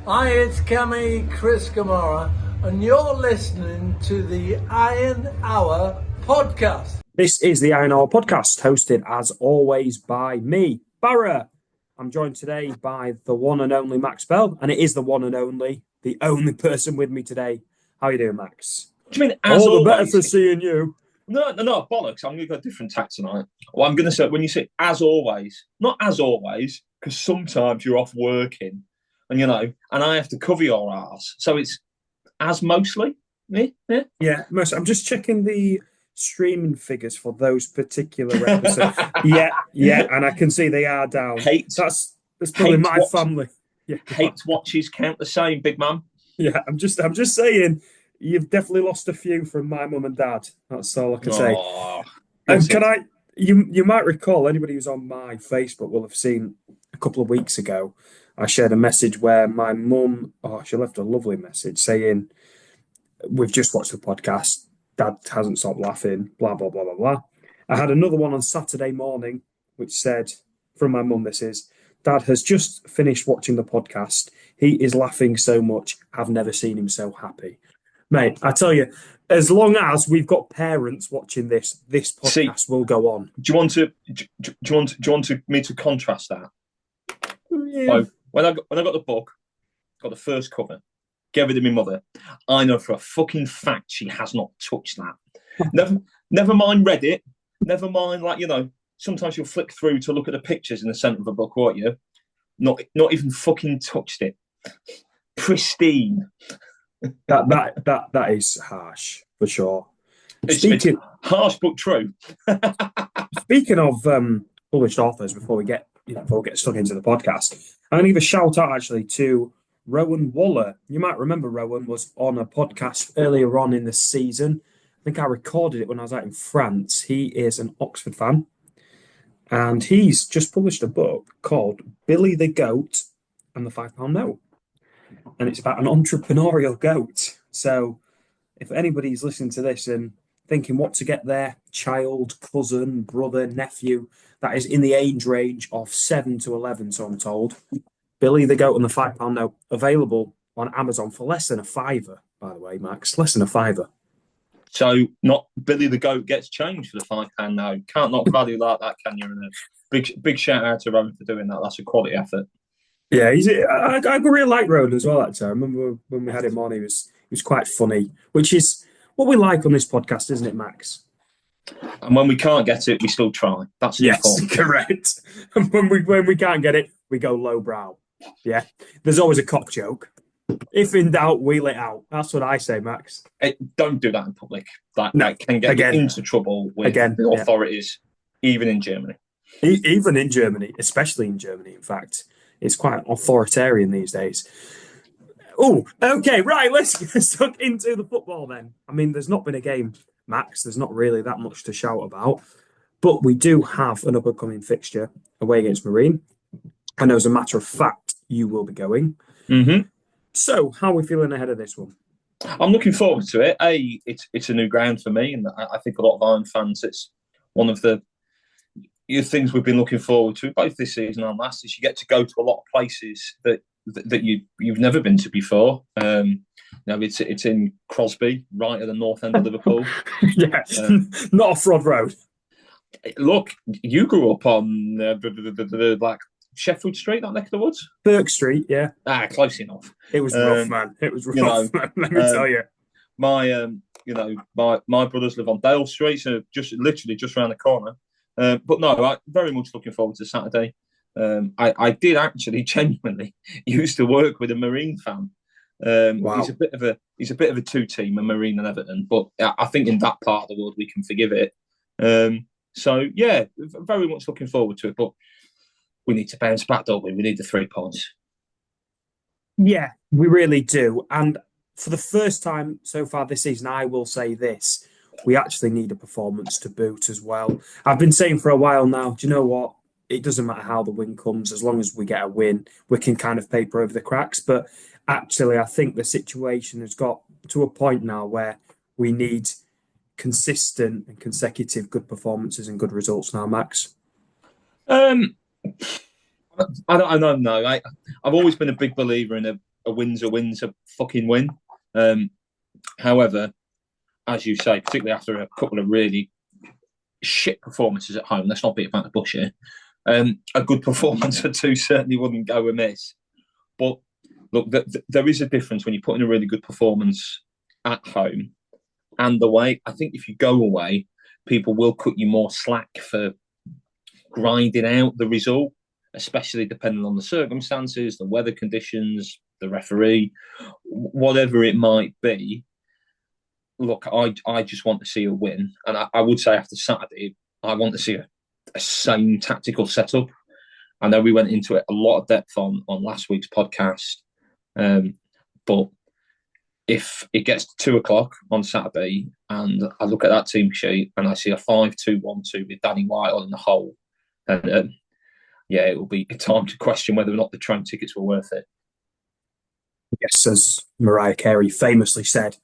Hi, it's Cammy Chris Kamara, and you're listening to the Iron Hour podcast. This is the Iron Hour podcast, hosted as always by me, Barra. I'm joined today by the one and only Max Bell, and it is the one and only, the only person with me today. How are you doing, Max? Do you mean as all always? The better for seeing you. No, bollocks. I'm going to go a different tack tonight. Well, I'm going to say, when you say as always, not as always, because sometimes you're off working, and and I have to cover your ass. So it's as mostly. Yeah, most. I'm just checking the streaming figures for those particular episodes. yeah, and I can see they are down. That's probably my family. Yeah, hate watches count the same, big man. Yeah, I'm just saying. You've definitely lost a few from my mum and dad. That's all I can say. And you might recall, anybody who's on my Facebook will have seen a couple of weeks ago, I shared a message where my mum, she left a lovely message saying, we've just watched the podcast. Dad hasn't stopped laughing, blah, blah, blah, blah, blah. I had another one on Saturday morning, which said, from my mum, this is, Dad has just finished watching the podcast. He is laughing so much. I've never seen him so happy. Mate, I tell you, as long as we've got parents watching this podcast will go on. Do you want me to contrast that? Yeah. So when I got the book, got the first cover, gave it to my mother. I know for a fucking fact she has not touched that. never mind read it. Never mind, sometimes you'll flick through to look at the pictures in the centre of a book, won't you? Not even fucking touched it. Pristine. That is harsh for sure. It's harsh but true. Speaking of published authors, before we get stuck into the podcast, I'm gonna give a shout out actually to Rowan Waller. You might remember Rowan was on a podcast earlier on in the season. I think I recorded it when I was out in France. He is an Oxford fan, and he's just published a book called Billy the Goat and the £5 Note. And it's about an entrepreneurial goat. So if anybody's listening to this and thinking what to get their child, cousin, brother, nephew, that is in the age range of 7 to 11, so I'm told. Billy the Goat and the £5 Note, available on Amazon for less than £5, by the way, Max. Less than £5. So not Billy the Goat gets changed for the £5 Note. Can't knock value like that, can you? And a big shout out to Rowan for doing that. That's a quality effort. Yeah, I really like Rowan as well. Actually, I remember when we had him on, he was quite funny, which is what we like on this podcast, isn't it, Max? And when we can't get it, we still try. That's important. Correct. And when we can't get it, we go lowbrow. Yeah, there's always a cock joke. If in doubt, wheel it out. That's what I say, Max. Don't do that in public. That can get you into trouble with the authorities, even in Germany. Even in Germany, especially in Germany, in fact. It's quite authoritarian these days. Oh, okay, right. Let's get stuck into the football then. I mean, there's not been a game, Max. There's not really that much to shout about. But we do have an up-and-coming fixture away against Marine. And as a matter of fact, you will be going. Mm-hmm. So, how are we feeling ahead of this one? I'm looking forward to it. It's a new ground for me. And I think a lot of Iron fans, it's one of the things we've been looking forward to both this season and last is you get to go to a lot of places that you've never been to before. It's in Crosby, right at the north end of Liverpool. Yeah, not off Rod Road. Look, you grew up on like Sheffield Street, that neck of the woods. Burke Street, yeah. Close enough. It was rough, man. It was rough, man. Let me tell you. My brothers live on Dale Street, so just around the corner. But no, I'm very much looking forward to Saturday. I did actually genuinely used to work with a Marine fan. Wow. He's a bit of a two-team, a Marine and Everton. But I think in that part of the world we can forgive it. So yeah, very much looking forward to it. But we need to bounce back, don't we? We need the 3 points. Yeah, we really do. And for the first time so far this season, I will say this. We actually need a performance to boot as well. I've been saying for a while now, do you know what? It doesn't matter how the win comes, as long as we get a win, we can kind of paper over the cracks. But actually, I think the situation has got to a point now where we need consistent and consecutive good performances and good results now, Max. I don't know. I've always been a big believer in a a win's a fucking win. However, as you say, particularly after a couple of really shit performances at home, let's not beat about the bush here. A good performance or two certainly wouldn't go amiss. But look, there is a difference when you put in a really good performance at home and away. I think if you go away, people will cut you more slack for grinding out the result, especially depending on the circumstances, the weather conditions, the referee, whatever it might be. Look, I just want to see a win. And I would say after Saturday, I want to see a same tactical setup. I know we went into it a lot of depth on last week's podcast. But if it gets to 2:00 on Saturday and I look at that team sheet and I see a 5-2-1-2 with Danny White on the hole, then it will be time to question whether or not the train tickets were worth it. Yes, as Mariah Carey famously said,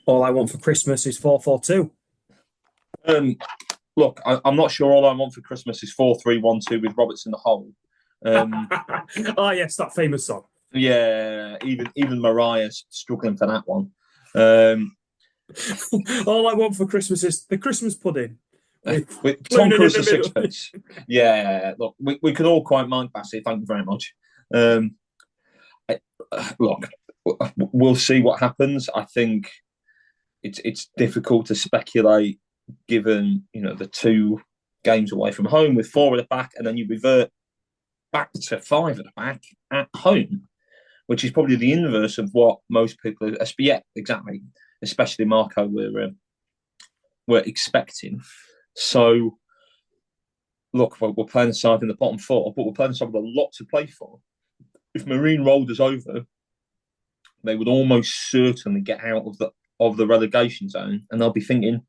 all I want for Christmas is 4-4-2. Look, I'm not sure all I want for Christmas is 4-3-1-2 with Roberts in the hole. Oh, yes, that famous song. Yeah, even Mariah's struggling for that one. All I want for Christmas is the Christmas pudding. With Tom Cruise and sixpence. Yeah, look, we can all quite mind Bassey. Thank you very much. Look, we'll see what happens. I think it's difficult to speculate, given the 2 games away from home with 4 at the back, and then you revert back to 5 at the back at home, which is probably the inverse of what most people. Yeah, exactly. Especially Marco were expecting. So, look, we're playing a side in the bottom 4, but we're playing a side with a lot to play for. If Marine rolled us over, they would almost certainly get out of the relegation zone, and they'll be thinking,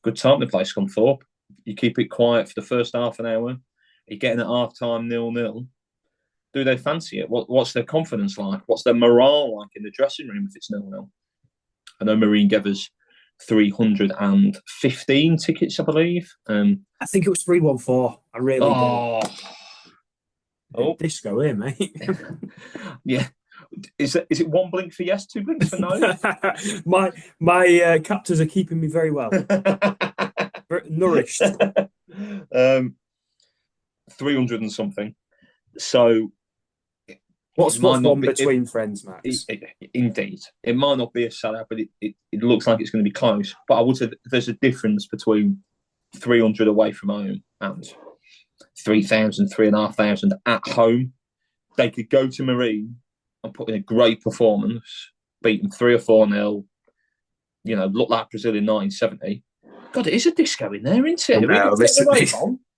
good time to play Scunthorpe. You keep it quiet for the first half an hour. You're getting at half-time 0-0. Do they fancy it? What's their confidence like? What's their morale like in the dressing room if it's 0-0? I know Marine gave us 315 tickets, I believe. I think it was 314. I really do. Oh, disco here, mate. Yeah. Is it 1 blink for yes, 2 blinks for no? my captors are keeping me very well. Nourished. 300 and something. So what's one between friends, Max? Indeed. It might not be a sellout, but it looks like it's going to be close. But I would say there's a difference between 300 away from home and 3,000, 3,500 at home. They could go to Marine and put in a great performance, beat them 3 or 4-0, look like Brazil in 1970. God, it is a disco in there, isn't it? No,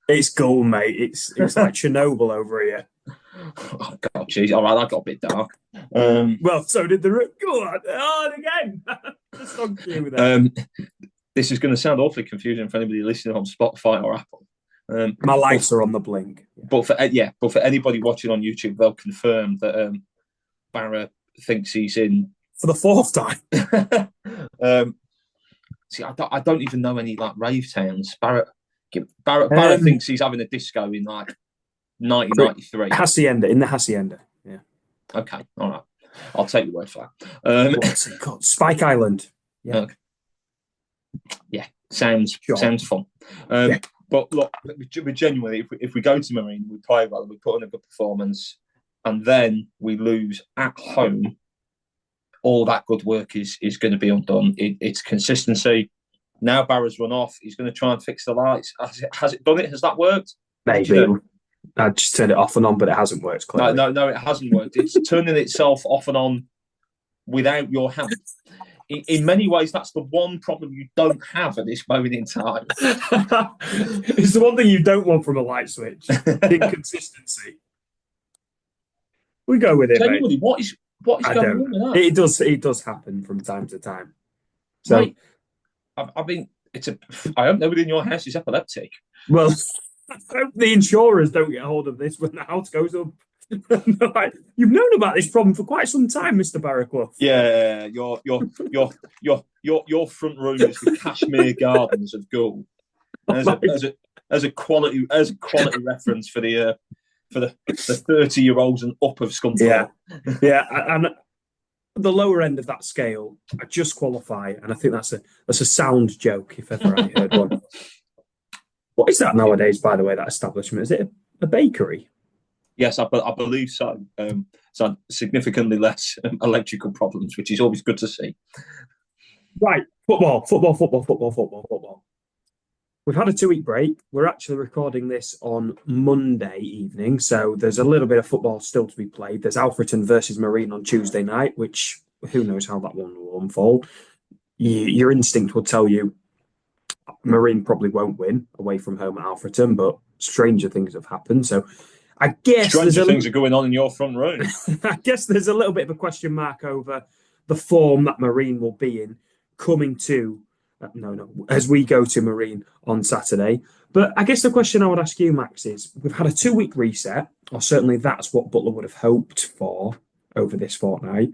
it's cool, mate. It's like Chernobyl over here. Oh, God, jeez. All right, that got a bit dark. Well, so did the... Go on again. The song cue there. This is going to sound awfully confusing for anybody listening on Spotify or Apple. My lights are on the blink. But for anybody watching on YouTube, they'll confirm that Barra thinks he's in... For the 4th time. See, I don't even know any rave towns. Barra thinks he's having a disco in 1993. Hacienda, in the Hacienda. Yeah. Okay, all right. I'll take your word for that. What's it called? Spike Island. Yeah. Okay. Yeah, sounds fun. Yeah. But look, we genuinely, if we go to Marine, we play well, we put in a good performance, and then we lose at home, all that good work is going to be undone. It's consistency. Now Barra's run off. He's going to try and fix the lights. Has it done it? Has that worked? Maybe. I just turned it off and on, but it hasn't worked. Clearly. No, it hasn't worked. It's turning itself off and on without your help. In many ways, that's the one problem you don't have at this moment in time. It's the one thing you don't want from a light switch. Inconsistency. We go with it, genuinely, mate. What is going on with that? It does happen from time to time. So, mate, I mean, I hope nobody in your house is epileptic. Well, I hope the insurers don't get hold of this when the house goes up. You've known about this problem for quite some time, Mr. Barraclough. Yeah, your front room is the Kashmir Gardens of Gould. As a quality reference for the 30-year-olds and up of Scunthorpe. Yeah, and the lower end of that scale, I just qualify, and I think that's a sound joke if ever I heard one. What is that nowadays, by the way, that establishment? Is it a bakery? Yes, I believe so. So significantly less electrical problems, which is always good to see. Right, football. We've had a 2-week break. We're actually recording this on Monday evening, so there's a little bit of football still to be played. There's Alfreton versus Marine on Tuesday night, which who knows how that one will unfold. Your instinct will tell you Marine probably won't win away from home at Alfreton, but stranger things have happened. So I guess stranger things are going on in your front room. I guess there's a little bit of a question mark over the form that Marine will be in coming to as we go to Marine on Saturday. But I guess the question I would ask you, Max, is we've had a 2-week reset, or certainly that's what Butler would have hoped for over this fortnight.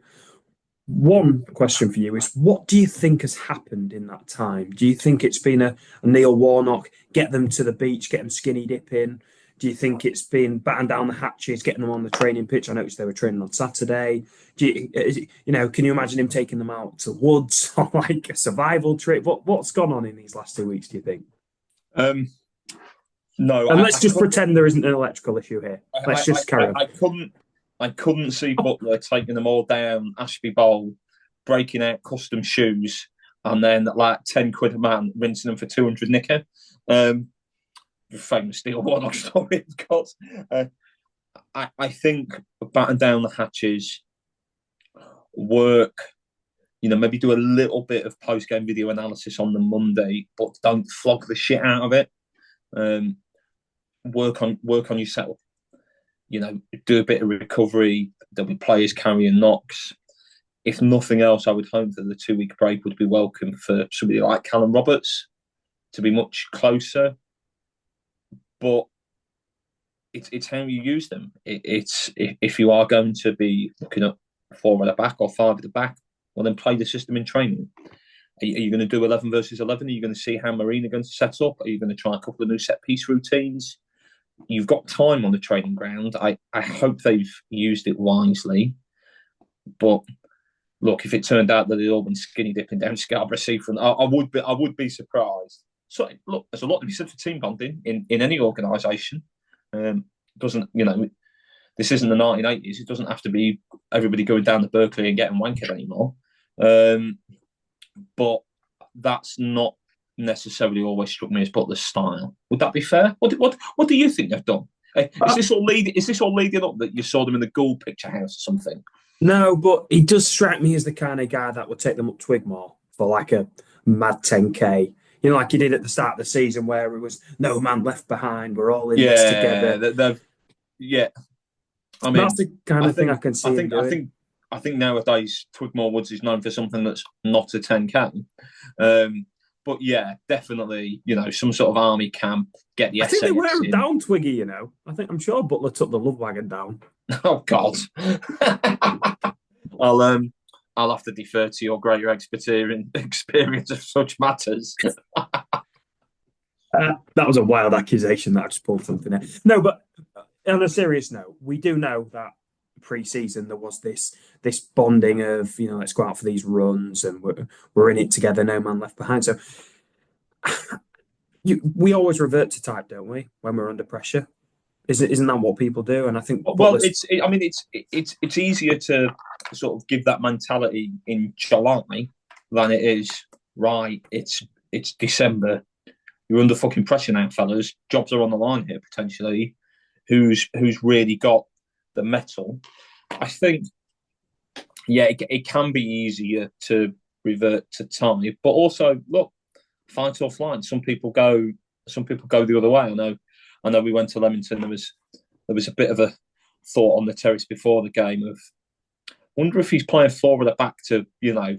One question for you is, what do you think has happened in that time? Do you think it's been a Neil Warnock, get them to the beach, get them skinny dipping? Do you think it's been batten down the hatches, getting them on the training pitch? I noticed they were training on Saturday. Can you imagine him taking them out to woods on like a survival trip? What's gone on in these last 2 weeks, do you think? No. And let's just pretend there isn't an electrical issue here. Let's just carry on. I couldn't see Butler taking them all down Ashby Bowl, breaking out custom shoes, and then like 10 quid a man, rinsing them for 200 knicker. Famous Neil Warnock story, of course. I think batten down the hatches, work, maybe do a little bit of post-game video analysis on the Monday, but don't flog the shit out of it. Work on your setup. Do a bit of recovery. There'll be players carrying knocks. If nothing else, I would hope that the 2-week break would be welcome for somebody like Callum Roberts to be much closer. But it's how you use them. It's if you are going to be looking at 4 at the back or 5 at the back, well, then play the system in training. Are you going to do 11 versus 11? Are you going to see how Marine are going to set up? Are you going to try a couple of new set-piece routines? You've got time on the training ground. I hope they've used it wisely. But look, if it turned out that they'd all been skinny dipping down Scarborough Seafront, I would be surprised. So look, there's a lot to be said for team bonding in any organisation. This isn't the 1980s. It doesn't have to be everybody going down to Berkeley and getting wankered anymore. But that's not necessarily always struck me as Butler's style. Would that be fair? What do you think they've done? Is this all leading up that you saw them in the Gould picture house or something? No, but he does strike me as the kind of guy that would take them up Twigmore for like a mad 10K. Like he did at the start of the season where it was no man left behind. We're all in this together. I mean, that's the kind of thing I can see. I think nowadays Twigmore Woods is known for something that's not a 10K. But yeah, definitely, some sort of army camp. Get the. I think they wear him down, Twiggy. I'm sure Butler took the love wagon down. Oh God. I'll have to defer to your greater experience of such matters. That was a wild accusation that I just pulled something in. No, but on a serious note, we do know that pre-season there was this bonding of, let's go out for these runs and we're in it together, no man left behind. So we always revert to type, don't we, when we're under pressure? Isn't that what people do? And I think it's easier to sort of give that mentality in July than it is right. It's December. You're under fucking pressure now, fellas. Jobs are on the line here potentially. Who's really got the mettle? I think, it can be easier to revert to time, but also look, fight or flight. Some people go the other way. I know we went to Leamington. There was a bit of a thought on the terrace before the game of, wonder if he's playing 4 at the back to,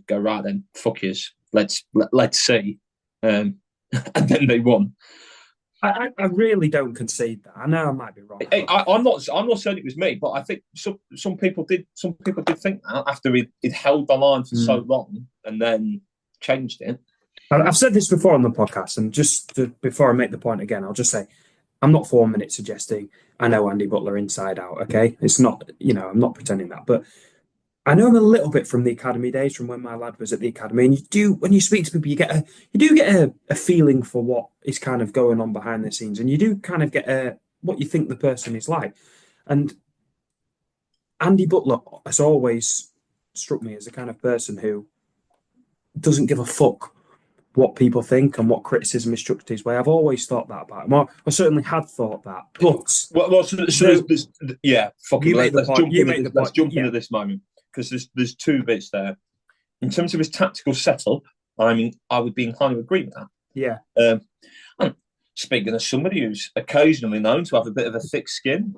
go right then, fuck yous, let's see. And then they won. I really don't concede that. I know I might be wrong. I'm not saying it was me, but I think some people did think that after he'd held the line for so long and then changed it. I've said this before on the podcast, and before I make the point again, I'll just say, I'm not for 1 minute suggesting I know Andy Butler inside out, okay? It's not, I'm not pretending that. But I know him a little bit from the academy days, from when my lad was at the academy, and when you speak to people, you do get a feeling for what is kind of going on behind the scenes, and you do kind of get what you think the person is like. And Andy Butler has always struck me as the kind of person who doesn't give a fuck what people think and what criticism is struck his way. I've always thought that about him. I certainly had thought that, but yeah, fucking. you make the point. Let's jump into this moment, because there's two bits there. In terms of his tactical setup, I mean, I would be inclined to agree with that. Yeah. And speaking of somebody who's occasionally known to have a bit of a thick skin,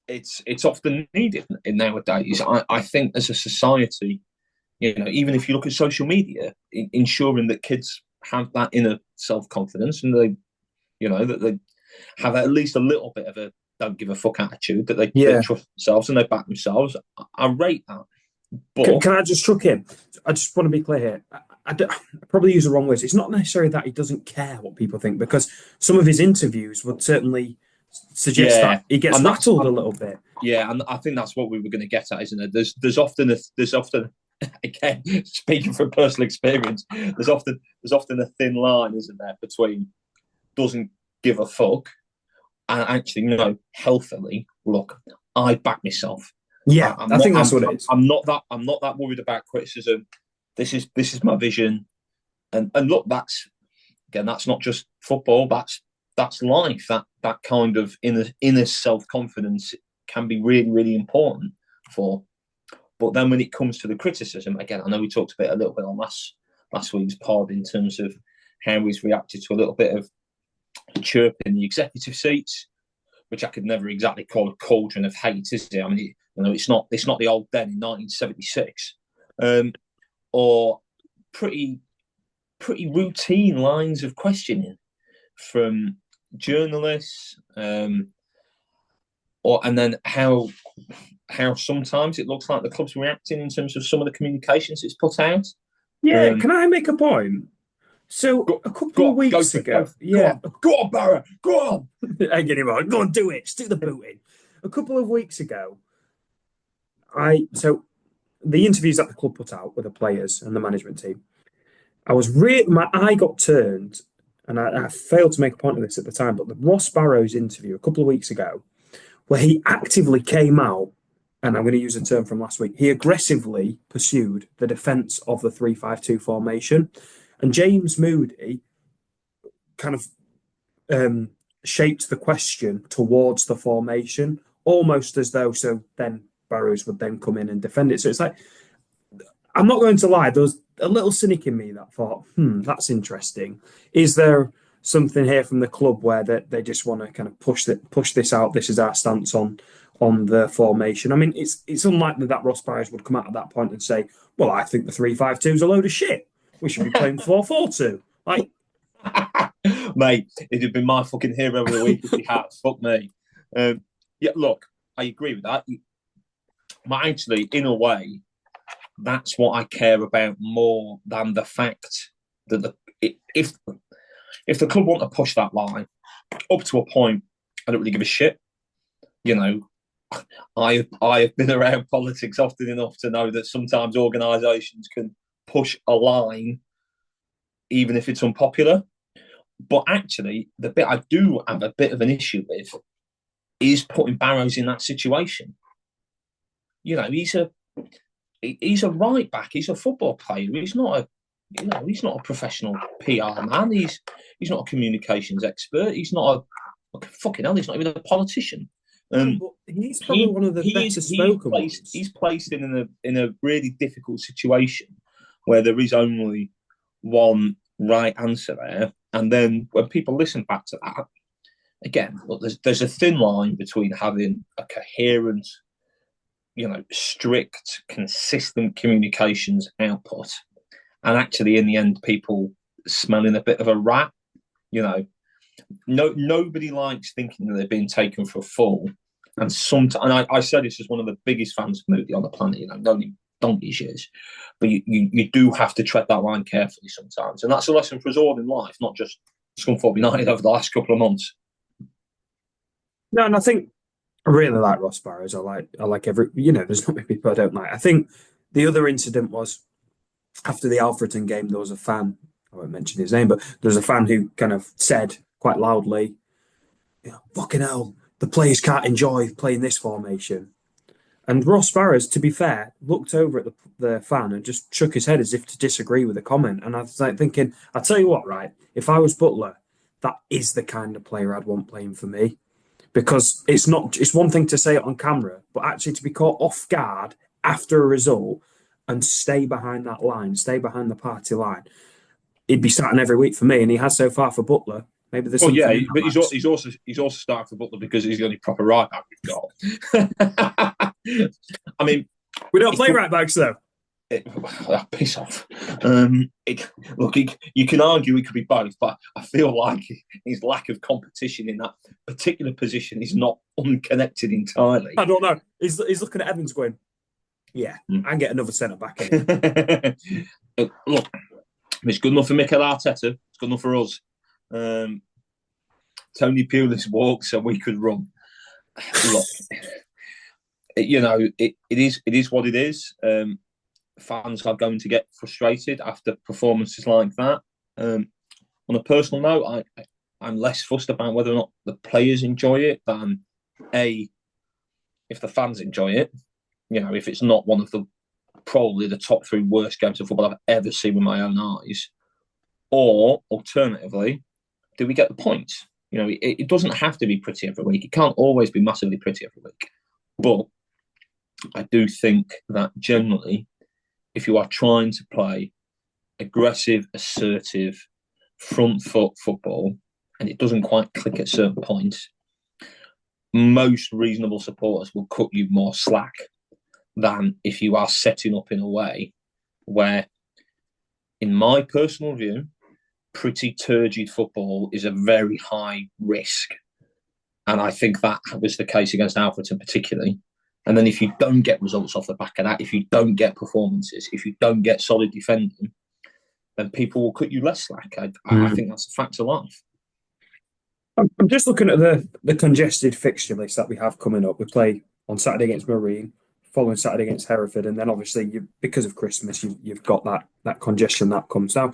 it's often needed in nowadays. I think as a society, even if you look at social media, ensuring that kids have that inner self-confidence and that they have at least a little bit of a don't give a fuck attitude, that they trust themselves and they back themselves. I rate that. But can I just chuck in? I just want to be clear here. I probably use the wrong words. It's not necessarily that he doesn't care what people think, because some of his interviews would certainly suggest that he gets rattled a little bit. Yeah, and I think that's what we were going to get at, isn't it? There's often again, speaking from personal experience, there's often a thin line, isn't there, between doesn't give a fuck and actually, healthily, look, I back myself. Yeah, I think that's what it is. I'm not that worried about criticism. This is my vision, and look, that's not just football. That's life. That kind of inner self-confidence can be really, really important for. But then when it comes to the criticism, again, I know we talked a little bit on last week's pod in terms of how he's reacted to a little bit of chirp in the executive seats, which I could never exactly call a cauldron of hate, is it? I mean, it's not the old Den in 1976, or pretty routine lines of questioning from journalists, and then how sometimes it looks like the club's reacting in terms of some of the communications it's put out. Yeah, can I make a point? So a couple of weeks ago, go on, Barra, go on. I get him on. Go on, do it. Stick the boot in. A couple of weeks ago, the interviews that the club put out with the players and the management team, my eye got turned, and I failed to make a point of this at the time, but the Ross Barrows interview a couple of weeks ago, where he actively came out, and I'm going to use a term from last week, he aggressively pursued the defence of the 3-5-2 formation. And James Moody kind of shaped the question towards the formation, almost as though then Barrows would then come in and defend it. So it's like, I'm not going to lie, there was a little cynic in me that thought, that's interesting. Is there something here from the club where they just want to kind of push this out? This is our stance on the formation. I mean, it's unlikely that Ross Barrows would come out at that point and say, well, I think the 3-5-2 is a load of shit. We should be playing 4-4-2. Like, mate, it'd have been my fucking hero of the week if he had. Fuck me. Yeah, look, I agree with that. But actually, in a way, that's what I care about more than the fact that if the club want to push that line up to a point, I don't really give a shit. I have been around politics often enough to know that sometimes organisations can push a line even if it's unpopular. But actually, the bit I do have a bit of an issue with is putting Barrows in that situation. He's a right back. He's a football player. He's not a professional PR man. He's not a communications expert. He's not fucking hell. He's not even a politician. He's probably one of the better spoken ones. He's placed in a really difficult situation where there is only one right answer there. And then when people listen back to that, again, look, there's a thin line between having a coherent, strict, consistent communications output and actually, in the end, people smelling a bit of a rat. Nobody likes thinking that they're being taken for a fool. And I say this as one of the biggest fans of Moody on the planet, only donkey's years. But you do have to tread that line carefully sometimes. And that's a lesson for us all in life, not just Scunthorpe United over the last couple of months. No, and I think I really like Ross Barrows. I like every, there's not many people I don't like. I think the other incident was after the Alfreton game, there was a fan, I won't mention his name, but there was a fan who kind of said quite loudly, fucking hell, the players can't enjoy playing this formation. And Ross Barrows, to be fair, looked over at the fan and just shook his head as if to disagree with the comment. And I was like thinking, I tell you what, right? If I was Butler, that is the kind of player I'd want playing for me. Because it's one thing to say it on camera, but actually to be caught off guard after a result and stay behind that line, stay behind the party line. He'd be starting every week for me, and he has so far for Butler. Maybe there's Well, something yeah, in that, but Max. he's also starting for Butler because he's the only proper right back we've got. I mean, We don't play right backs though. Piss off. Look, you can argue it could be both, but I feel like his lack of competition in that particular position is not unconnected entirely. I don't know. He's looking at Evans going, yeah, I can get another centre back in. Look, it's good enough for Mikel Arteta. It's good enough for us. Tony Pulis walked so we could run. Look, it is what it is. Fans are going to get frustrated after performances like that. On a personal note, I'm less fussed about whether or not the players enjoy it than if the fans enjoy it. If it's not one of the probably the top 3 worst games of football I've ever seen with my own eyes, or alternatively, do we get the point? It doesn't have to be pretty every week. It can't always be massively pretty every week. But I do think that generally, if you are trying to play aggressive, assertive, front foot football, and it doesn't quite click at certain points, most reasonable supporters will cut you more slack than if you are setting up in a way where, in my personal view, pretty turgid football is a very high risk. And I think that was the case against Alfreton particularly. And then if you don't get results off the back of that, if you don't get performances, if you don't get solid defending, then people will cut you less slack. I think that's a fact of life. I'm just looking at the congested fixture list that we have coming up. We play on Saturday against Marine, following Saturday against Hereford, and then obviously because of Christmas, you've got that congestion that comes. Now,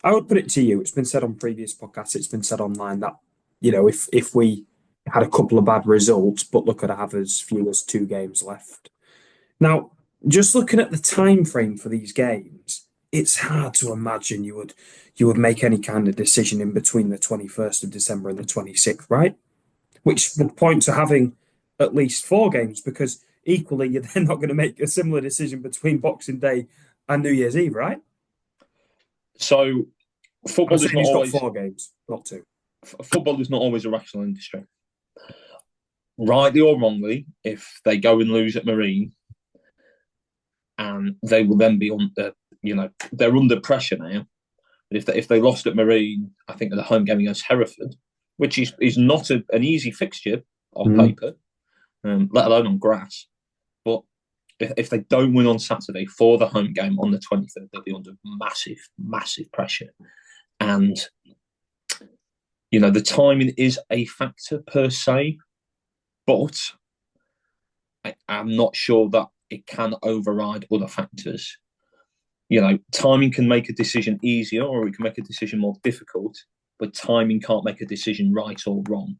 I would put it to you, it's been said on previous podcasts, it's been said online that, if we had a couple of bad results, Butler could have as few as 2 games left. Now, just looking at the time frame for these games, it's hard to imagine you would make any kind of decision in between the 21st of December and the 26th, right? Which would point to having at least 4 games, because equally you're then not going to make a similar decision between Boxing Day and New Year's Eve, right? So football is not always got 4 games, not 2. Football is not always a rational industry. Rightly or wrongly, if they go and lose at Marine, and they will then be under, they're under pressure now. But if they lost at Marine, I think at the home game against Hereford, which is not an easy fixture on paper, let alone on grass. But if they don't win on Saturday for the home game on the 23rd, they'll be under massive, massive pressure. And, the timing is a factor per se, but I'm not sure that it can override other factors. Timing can make a decision easier or it can make a decision more difficult, but timing can't make a decision right or wrong.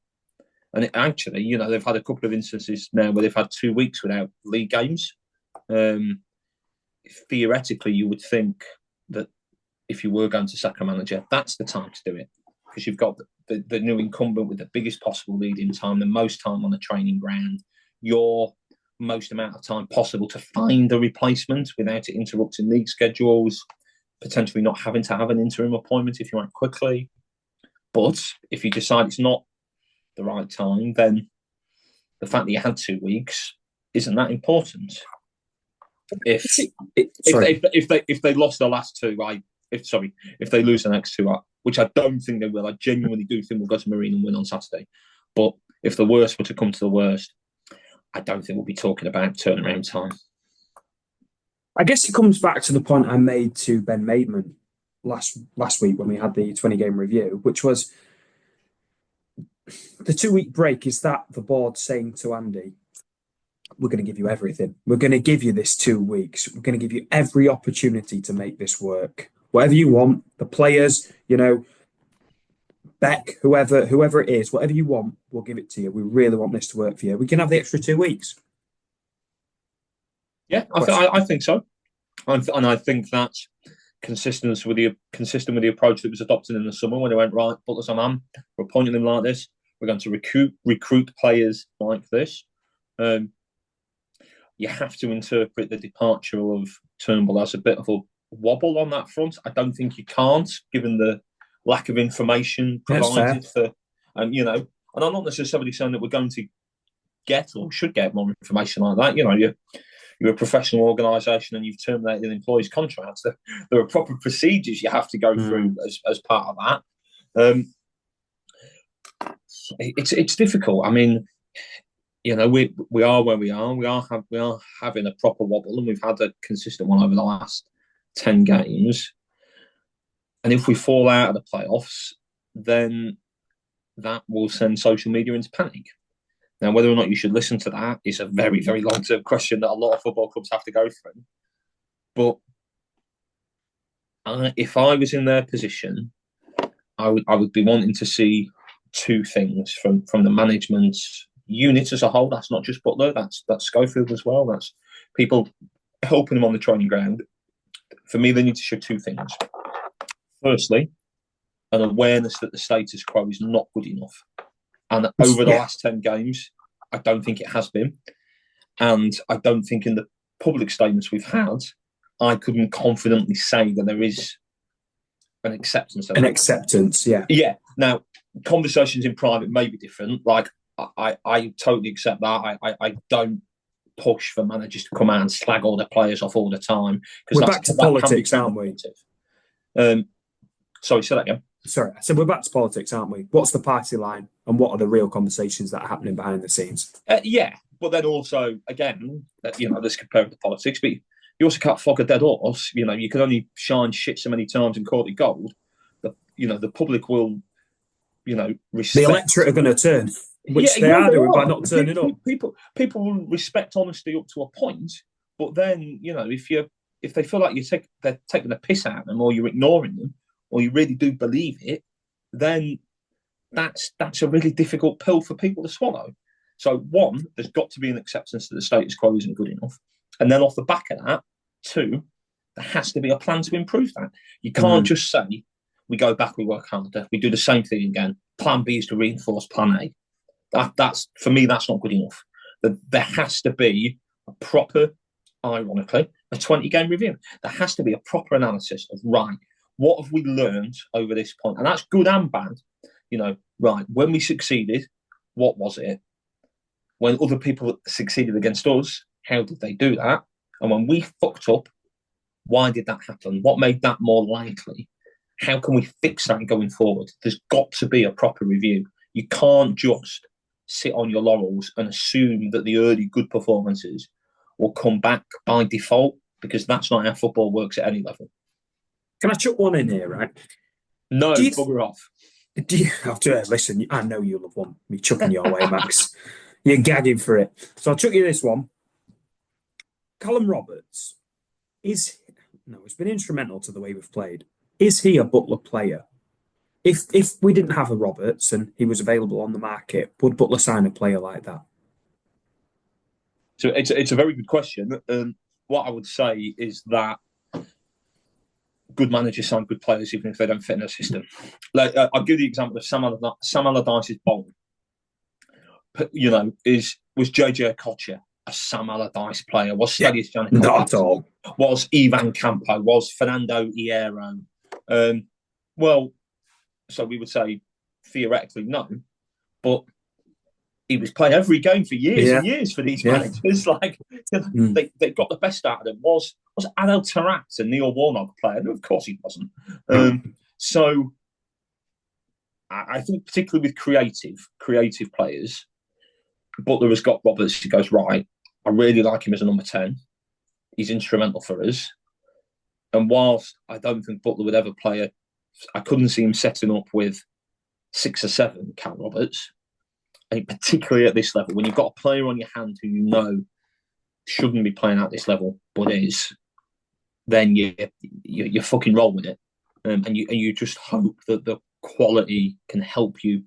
And actually, they've had a couple of instances now where they've had 2 weeks without league games. Theoretically, you would think that if you were going to sack a manager, that's the time to do it, because you've got the new incumbent with the biggest possible lead in time, the most time on the training ground, your most amount of time possible to find a replacement without it interrupting league schedules, potentially not having to have an interim appointment if you act quickly. But if you decide it's not the right time, then the fact that you had 2 weeks isn't that important. If they lost the last 2, if they lose the next 2, which I don't think they will, I genuinely do think we'll go to Marine and win on Saturday. But if the worst were to come to the worst, I don't think we'll be talking about turnaround time. I guess it comes back to the point I made to Ben Maidman last week when we had the 20-game review, which was the 2-week break, is that the board saying to Andy, we're going to give you everything. We're going to give you this 2 weeks. We're going to give you every opportunity to make this work. Whatever you want, the players, Beck, whoever it is, whatever you want, we'll give it to you. We really want this to work for you. We can have the extra 2 weeks. Yeah, I think so. And I think that's consistent with the approach that was adopted in the summer when they went, right, Butler's a man. We're appointing him like this. We're going to recruit players like this. You have to interpret the departure of Turnbull as a bit of a wobble on that front. I don't think you can't, given the lack of information provided for, and I'm not necessarily saying that we're going to get or should get more information like that. You're a professional organisation and you've terminated an employee's contract. There are proper procedures you have to go through as part of that. It's difficult. I mean, we are where we are. We are having a proper wobble, and we've had a consistent one over the last 10 games. And if we fall out of the playoffs, then that will send social media into panic. Now, whether or not you should listen to that is a very, very long-term question that a lot of football clubs have to go through. But if I was in their position, I would be wanting to see two things from the management unit as a whole. That's not just Butler, that's Schofield as well. That's people helping him on the training ground. For me, they need to show two things. Firstly, an awareness that the status quo is not good enough. And over the last 10 games, I don't think it has been. And I don't think in the public statements we've had, I couldn't confidently say that there is an acceptance of acceptance, yeah. Yeah. Now, conversations in private may be different. Like, I totally accept that. I don't push for managers to come out and slag all their players off all the time. We're back to politics, aren't we? Sorry, say that again. Sorry, I said we're back to politics, aren't we? What's the party line and what are the real conversations that are happening behind the scenes? Yeah, but then also, again, let's compare it to politics, but you also can't flog a dead horse. You can only shine shit so many times and call it gold. The public will, respect. The electorate are going to turn, which they are doing by not turning up. People will respect honesty up to a point, but then, if they feel like they're taking the piss out of them or you're ignoring them, or you really do believe it, then that's a really difficult pill for people to swallow. So one, there's got to be an acceptance that the status quo isn't good enough. And then off the back of that, two, there has to be a plan to improve that. You can't just say, we go back, we work harder, we do the same thing again. Plan B is to reinforce plan A. That's for me, that's not good enough. There has to be a proper, ironically, a 20-game review. There has to be a proper analysis of, right, what have we learned over this point? And that's good and bad. Right, when we succeeded, what was it? When other people succeeded against us, how did they do that? And when we fucked up, why did that happen? What made that more likely? How can we fix that going forward? There's got to be a proper review. You can't just sit on your laurels and assume that the early good performances will come back by default, because that's not how football works at any level. Can I chuck one in here, right? No, bugger off. Listen, I know you love one. Me chucking your way, Max. You're gagging for it. So I'll chuck you this one. Callum Roberts he's been instrumental to the way we've played. Is he a Butler player? If we didn't have a Roberts and he was available on the market, would Butler sign a player like that? So it's a very good question. What I would say is that good managers sign good players even if they don't fit in their system. Like I'll give the example of Sam Allardyce's bowling. Was JJ Okocha a Sam Allardyce player? Was Stadius Janik? Not at all. Was Ivan Campo? Was Fernando Hierro? So we would say theoretically no, but he was playing every game for years and years for these managers. Like they got the best out of them. Was Adel Taarabt a Neil Warnock player? No, of course he wasn't. So I think particularly with creative players, Butler has got Roberts who goes, right, I really like him as a number 10. He's instrumental for us. And whilst I don't think Butler would ever play I couldn't see him setting up with 6 or 7, Cal Roberts, and particularly at this level, when you've got a player on your hand who you know shouldn't be playing at this level, but is, then you fucking roll with it, and you just hope that the quality can help you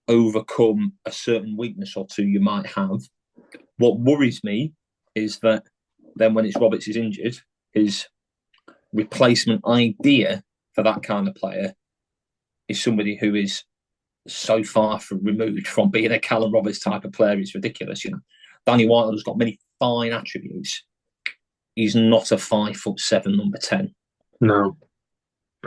overcome a certain weakness or two you might have. What worries me is that then when it's Roberts is injured, his replacement idea for that kind of player is somebody who is so far removed from being a Callum Roberts type of player. It's ridiculous. Danny Whitehead has got many fine attributes. He's not a 5'7" number 10. No.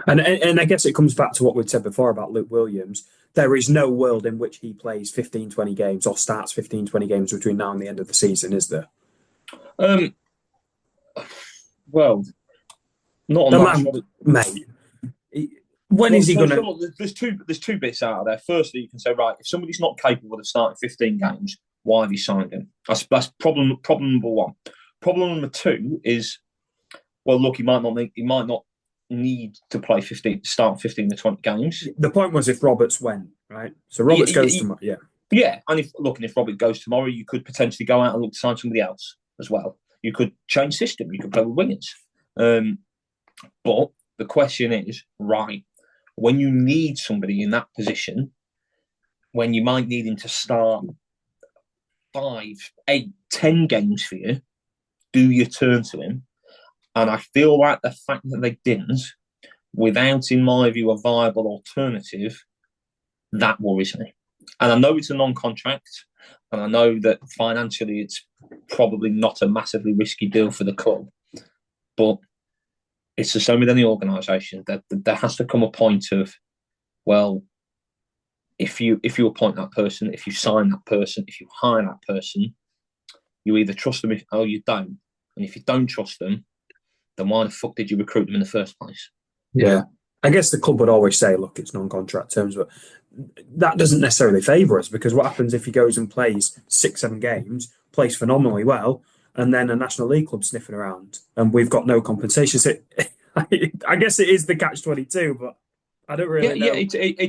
And I guess it comes back to what we'd said before about Luke Williams. There is no world in which he plays 15, 20 games or starts 15, 20 games between now and the end of the season, is there? Well, not the on man, mate. When is he going to? There's two bits out of there. Firstly, you can say, right, if somebody's not capable of starting 15 games, why have you signed him? That's problem number one. Problem number two is, well, look, he might not need to play 15, start 15 to 20 games. The point was if Roberts went, right? So Roberts goes tomorrow, yeah. Yeah, and if Roberts goes tomorrow, you could potentially go out and look to sign somebody else as well. You could change system. You could play with wingers. But the question is, right, when you need somebody in that position, when you might need him to start 5, 8, 10 games for you, do you turn to him? And I feel like the fact that they didn't, without, in my view, a viable alternative, that worries me. And I know it's a non-contract, and I know that financially it's probably not a massively risky deal for the club, but it's the same with any organisation. That there has to come a point of, well, if you appoint that person, if you sign that person, if you hire that person, you either trust them or you don't. And if you don't trust them, then why the fuck did you recruit them in the first place? Yeah. I guess the club would always say, look, it's non-contract terms, but that doesn't necessarily favour us, because what happens if he goes and plays 6, 7 games, plays phenomenally well, and then a National League club sniffing around and we've got no compensation? So I guess it is the catch-22, but I don't really know. Yeah,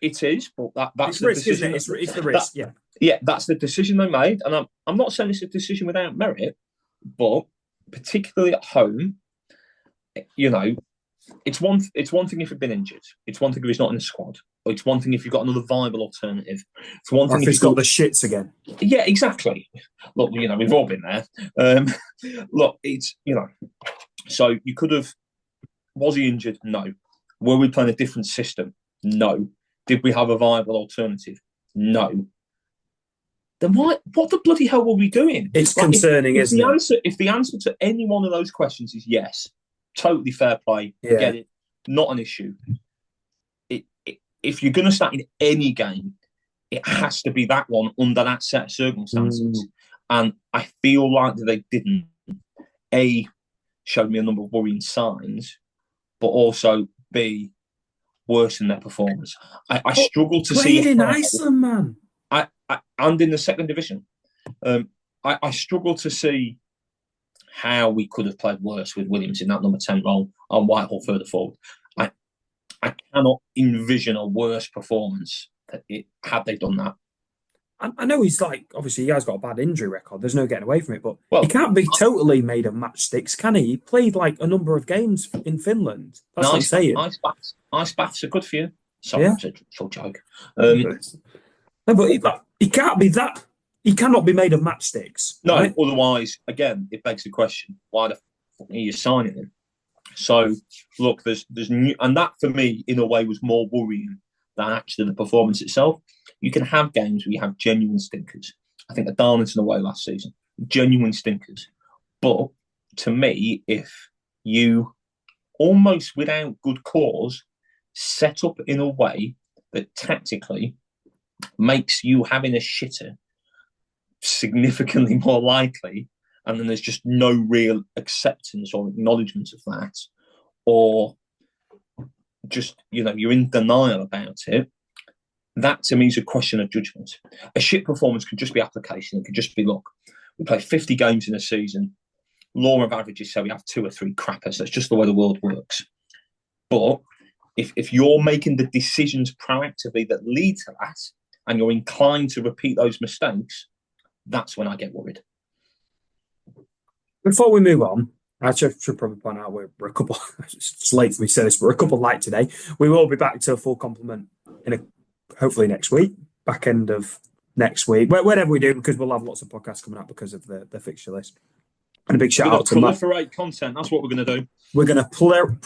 it is, but that's it's the risk, decision. Isn't it? It's the risk, yeah. Yeah, that's the decision they made, and I'm not saying it's a decision without merit, but particularly at home, it's one thing if you've been injured. It's one thing if he's not in the squad. Or it's one thing if you've got another viable alternative. It's one thing if he's got the shits again. Yeah, exactly. Look, we've all been there. Look, it's so you could have. Was he injured? No. Were we playing a different system? No. Did we have a viable alternative? No. Then what the bloody hell were we doing? It's concerning, isn't it? If the answer to any one of those questions is yes, totally fair play, get it, not an issue. If you're going to start in any game, it has to be that one under that set of circumstances. And I feel like they didn't, A, show me a number of worrying signs, but also, B, worsen their performance. I struggle to see... Played in Iceland, man. And in the second division. I struggle to see how we could have played worse with Williams in that number 10 role and Whitehall further forward. I cannot envision a worse performance had they done that. I know he's obviously he has got a bad injury record. There's no getting away from it, but he can't be totally made of matchsticks, can he? He played a number of games in Finland. That's what I'm saying. Ice baths are good for you. Sorry, it's a full joke. No, but he can't be that. He cannot be made of matchsticks. No, right? Otherwise, again, it begs the question: why the fuck are you signing him? So, look, there's new, and that for me, in a way, was more worrying than actually the performance itself. You can have games where you have genuine stinkers. I think at Darlington away last season, genuine stinkers. But to me, if you almost without good cause set up in a way that tactically makes you having a shitter significantly more likely, and then there's just no real acceptance or acknowledgement of that, or just, you're in denial about it, that to me is a question of judgment. A shit performance could just be application. It could just be, look, we play 50 games in a season. Law of averages say we have 2 or 3 crappers. That's just the way the world works. But if you're making the decisions proactively that lead to that, and you're inclined to repeat those mistakes, that's when I get worried. Before we move on, I should probably point out we're a couple. It's late for me to say this, but we're a couple light today. We will be back to a full complement hopefully next week, back end of next week, whenever we do, because we'll have lots of podcasts coming out because of the fixture list. And a big shout out to Matt. Proliferate content. That's what we're going to do. We're going to proliferate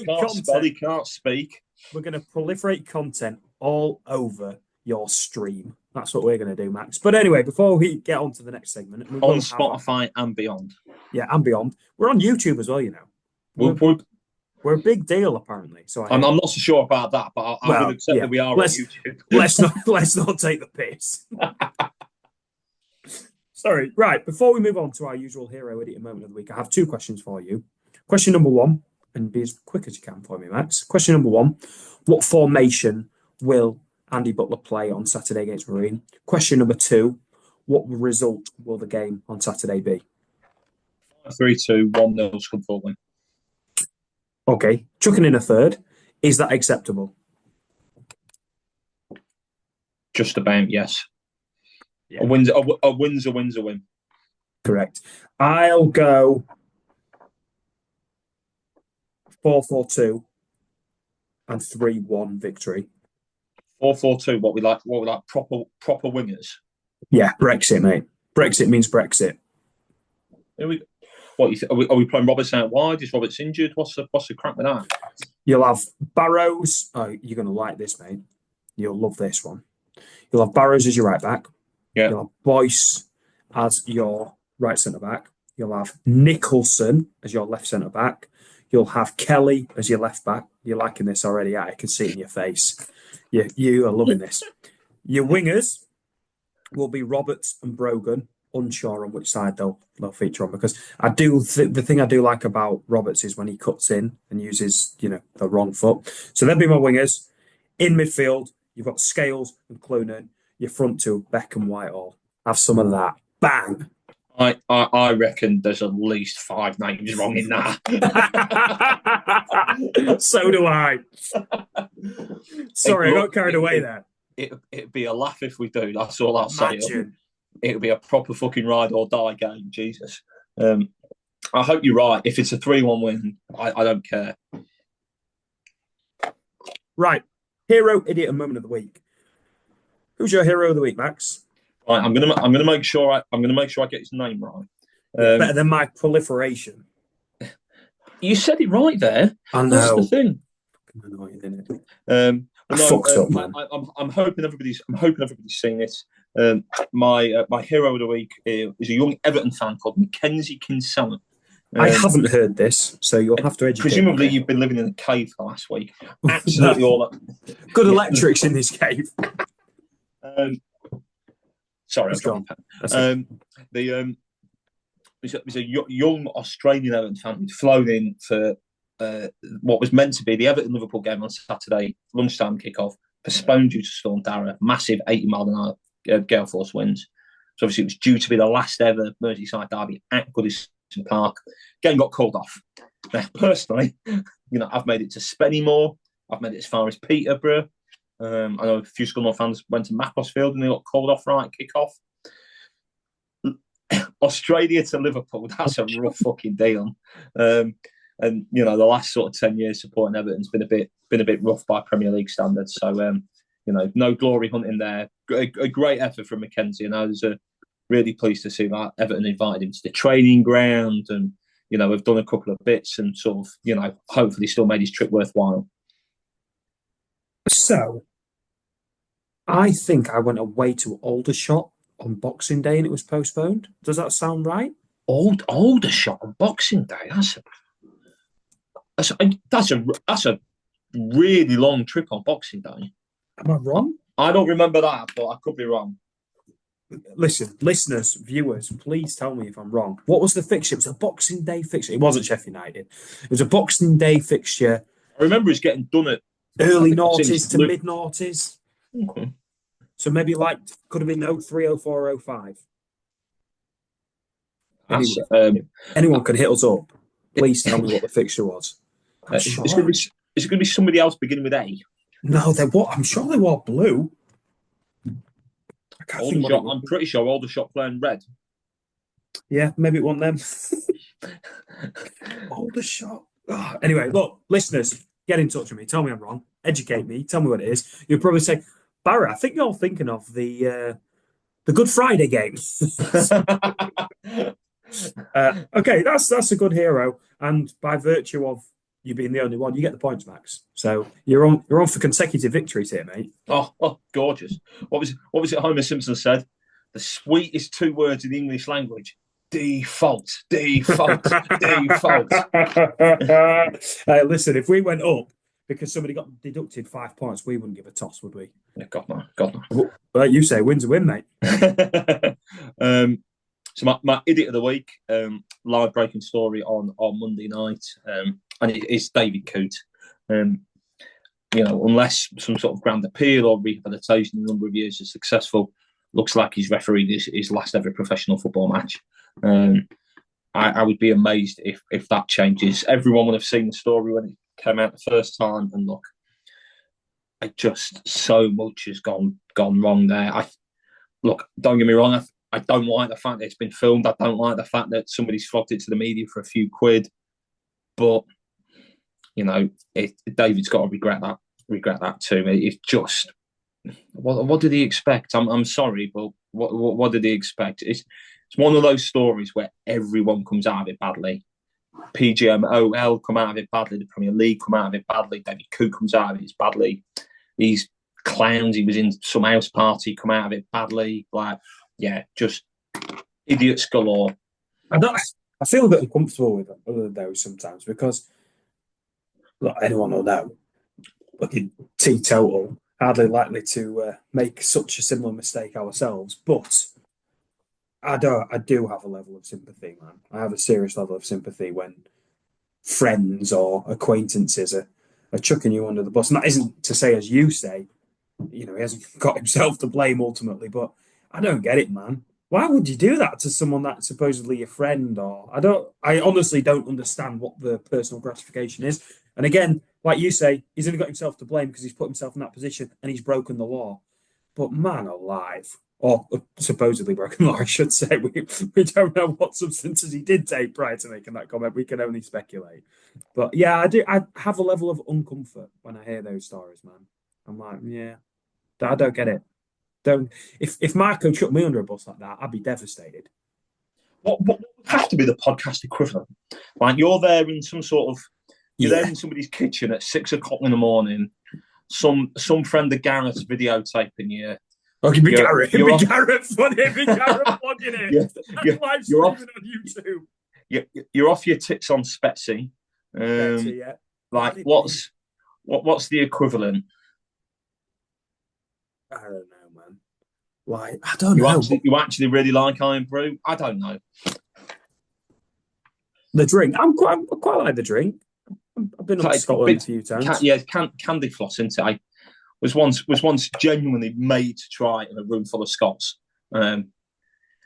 content. He can't speak. We're going to proliferate content all over your stream. That's what we're going to do, Max. But anyway, before we get on to the next segment, on Spotify and beyond. Yeah, and beyond. We're on YouTube as well, you know. We're a big deal, apparently. So I'm not so sure about that, but I would accept that we are on YouTube. let's not take the piss. Sorry. Right. Before we move on to our usual hero idiot moment of the week, I have two questions for you. Question number one, and be as quick as you can for me, Max. Question number one: what formation will Andy Butler play on Saturday against Marine? Question number two: what result will the game on Saturday be? 3-2, 1-0 Scunthorpe win. Okay. Chucking in a third. Is that acceptable? Just about, yes. Yeah. A win's a win. Correct. I'll go 4-4-2 and 3-1 victory. 4-4-2. What we like proper wingers. Yeah, Brexit, mate. Brexit means Brexit. Are we playing Roberts out wide? Is Roberts injured? What's the crack with that? You'll have Barrows. Oh, you're going to like this, mate. You'll love this one. You'll have Barrows as your right back. Yeah. You'll have Boyce as your right centre back. You'll have Nicholson as your left centre back. You'll have Kelly as your left back. You're liking this already. I can see it in your face. You are loving this. Your wingers will be Roberts and Brogan. Unsure on which side they'll feature on, because I do the thing I do like about Roberts is when he cuts in and uses the wrong foot. So they'll be my wingers. In midfield, you've got Scales and Clunan. Your front two, Beck and Whitehall. Have some of that. Bang. I reckon there's at least 5 names wrong in that. So do I. Sorry, I got carried away there. It'd be a laugh if we do. That's all I'll say. It'll be a proper fucking ride or die game. Jesus. I hope you're right. If it's a 3-1 win, I don't care. Right. Hero, idiot, and moment of the week. Who's your hero of the week, Max? Right, I'm gonna make sure I get his name right. Better than my proliferation. You said it right there. I know. That's the thing. Annoying, isn't it? I fucked up, man. I'm hoping everybody's seen this. My hero of the week is a young Everton fan called Mackenzie Kinsella. I haven't heard this, so you'll have to educate presumably me. You've been living in a cave for last week. Absolutely all that. Good electrics in this cave. Sorry, I've got He's a young Australian Everton fan who'd flown in for what was meant to be the Everton-Liverpool game on Saturday, lunchtime kickoff, postponed due to Storm Dara, massive 80-mile-an-hour gale force winds. So obviously it was due to be the last ever Merseyside derby at Goodison Park. Game got called off. Now, personally, I've made it to Spennymoor. I've made it as far as Peterborough. I know a few Scunthorpe fans went to Macclesfield and they got called off right at kick-off. Australia to Liverpool, that's a rough fucking deal. And the last sort of 10 years supporting Everton's been a bit rough by Premier League standards. So no glory hunting there. A great effort from Mackenzie, and I was really pleased to see that Everton invited him to the training ground, and we've done a couple of bits and sort of hopefully still made his trip worthwhile. So, I think I went away to Aldershot on Boxing Day and it was postponed. Does that sound right? Aldershot on Boxing Day. That's a really long trip on Boxing Day. Am I wrong? I don't remember that, but I could be wrong. Listen, listeners, viewers, please tell me if I'm wrong. What was the fixture? It was a Boxing Day fixture. It wasn't Sheffield United. It was a Boxing Day fixture. I remember it's getting done at early noughties to mid noughties. Okay. So maybe could have been 03, 04, 05. Anyone can hit us up. Please tell me what the fixture was. I'm sure. Is it going to be somebody else beginning with A? No, they what? I'm sure they wore blue. I can't think what it was. I'm pretty sure Aldershot playing red. Yeah, maybe it wasn't them. Aldershot. Oh, anyway, look, listeners, get in touch with me. Tell me I'm wrong. Educate me. Tell me what it is. You'll probably say, Barra, I think you're thinking of the Good Friday game. Okay, that's a good hero, and by virtue of you being the only one, you get the points, Max. So you're on for consecutive victories here, mate. Oh, gorgeous! What was it? Homer Simpson said, "The sweetest two words in the English language: default, default, default." Listen, if we went up because somebody got deducted 5 points, we wouldn't give a toss, would we? Yeah, God no. Like you say, win's a win, mate. So my idiot of the week, live breaking story on Monday night, and it's David Coote. Unless some sort of grand appeal or rehabilitation in a number of years is successful, looks like he's refereed his last ever professional football match. I would be amazed if that changes. Everyone would have seen the story when it came out the first time, and look, so much has gone wrong there. Don't get me wrong. I don't like the fact that it's been filmed. I don't like the fact that somebody's flogged it to the media for a few quid. But David's got to regret that too. It's just what did he expect? I'm sorry, but what did he expect? It's one of those stories where everyone comes out of it badly. PGMOL come out of it badly. The Premier League come out of it badly. David Coote comes out of it badly. These clowns, he was in some house party, come out of it badly. Just idiots galore. I feel a bit uncomfortable with those sometimes because anyone will know, looking teetotal, hardly likely to make such a similar mistake ourselves. But I do have a level of sympathy, man. I have a serious level of sympathy when friends or acquaintances are chucking you under the bus. And that isn't to say, as you say, he hasn't got himself to blame ultimately, but I don't get it, man. Why would you do that to someone that's supposedly your friend? I honestly don't understand what the personal gratification is. And again, like you say, he's only got himself to blame because he's put himself in that position and he's broken the law. But man alive, or supposedly broken the law, I should say. We don't know what substances he did take prior to making that comment. We can only speculate. But yeah, I have a level of uncomfort when I hear those stories, man. I'm like, yeah, I don't get it. If Marco chucked me under a bus like that, I'd be devastated. What would have to be the podcast equivalent? Like you're there in some sort of there in somebody's kitchen at 6 o'clock in the morning. Some friend of Garrett's videotaping you. Oh, it'd be Garrett. It'd be Garrett funny. It'd be Garrett plugging it. Live streaming on YouTube. You're off your tits on Spetsy. Yeah. Like what's the equivalent? I don't know, man. Like, I don't know. You actually really like Iron Brew? I don't know. The drink. I quite like the drink. I've been up to Scotland a few times. Candy floss, isn't it? I was once genuinely made to try in a room full of Scots. And